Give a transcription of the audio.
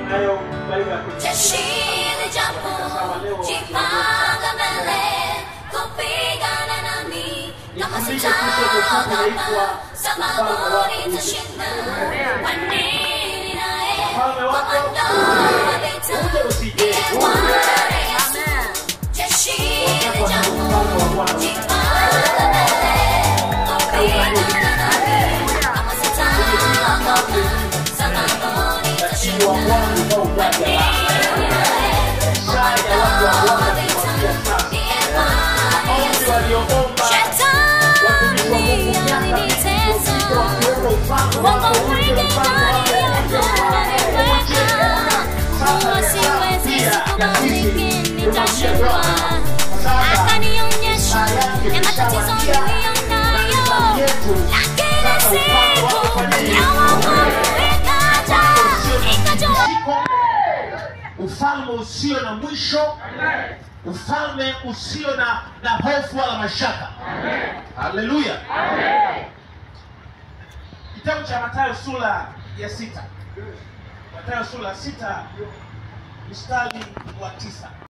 Jeshi lijapo jipanga mbele kupigana nami, kama sitaogopa sababu nitashinda. Kwani ninaye komando wa vita, ndiye Bwana Yesu. Jeshi lijapo jipanga mbele kupigana nami, kama sitaogopa sababu nitashinda. Akanionyesha ya matatizo niliyonayo, lakini siku ya wokovu ikaja. Ufalme usio na mwisho, ufalme usio na hofu wala mashaka. Haleluya. Kitabu cha Mathayo sura ya 6. Mathayo sura 6 mstari wa 9.